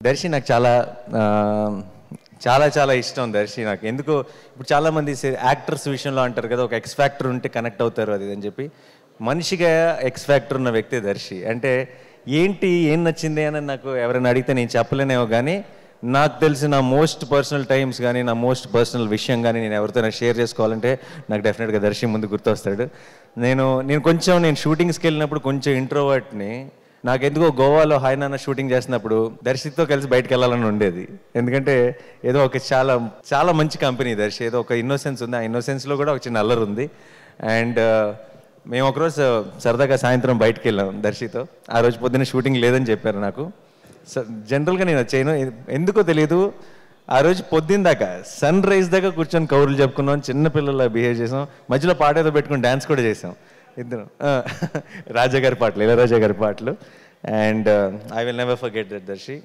దర్శి నాకు చాలా చాలా చాలా ఇష్టం. దర్శి నాకు ఎందుకో ఇప్పుడు చాలామంది యాక్టర్స్ విషయంలో అంటారు కదా, ఒక ఎక్స్ ఫ్యాక్టర్ ఉంటే కనెక్ట్ అవుతారు అది అని చెప్పి. మనిషిగా ఎక్స్ ఫ్యాక్టర్ ఉన్న వ్యక్తి దర్శి. అంటే ఏం నచ్చింది అని నాకు ఎవరైనా అడిగితే నేను చెప్పలేనేమో, కానీ నాకు తెలిసిన మోస్ట్ పర్సనల్ టైమ్స్ కానీ నా మోస్ట్ పర్సనల్ విషయం కానీ నేను ఎవరితోనే షేర్ చేసుకోవాలంటే నాకు డెఫినెట్గా దర్శి ముందు గుర్తొస్తాడు. నేను షూటింగ్స్కి వెళ్ళినప్పుడు కొంచెం ఇంట్రోవర్ట్ని. నాకెందుకో గోవాలో హాయ్ నాన్న షూటింగ్ చేసినప్పుడు దర్శితో కలిసి బయటకు వెళ్ళాలని ఉండేది. ఎందుకంటే ఏదో ఒక చాలా చాలా మంచి కంపెనీ దర్శి. ఏదో ఒక ఇన్నోసెన్స్ ఉంది, ఆ ఇన్నోసెన్స్లో కూడా ఒక చిన్న అల్లరి ఉంది. అండ్ మేము ఒకరోజు సరదాగా సాయంత్రం బయటకు వెళ్ళాం దర్శితో. ఆ రోజు పొద్దున్న షూటింగ్ లేదని చెప్పారు నాకు. జనరల్గా నేను చేయను, ఎందుకో తెలియదు. ఆ రోజు పొద్దున్న దాకా సన్ రైజ్ దాకా కూర్చొని కౌరులు చెప్పుకున్నాం, చిన్నపిల్లల బిహేవ్ చేసాం, మధ్యలో పాట ఏదో పెట్టుకుని డ్యాన్స్ కూడా చేసాం ఇద్దరు. రాజా గారి పాటలు, ఇళయరాజా గారి పాటలు. And I will never forget that Darsi.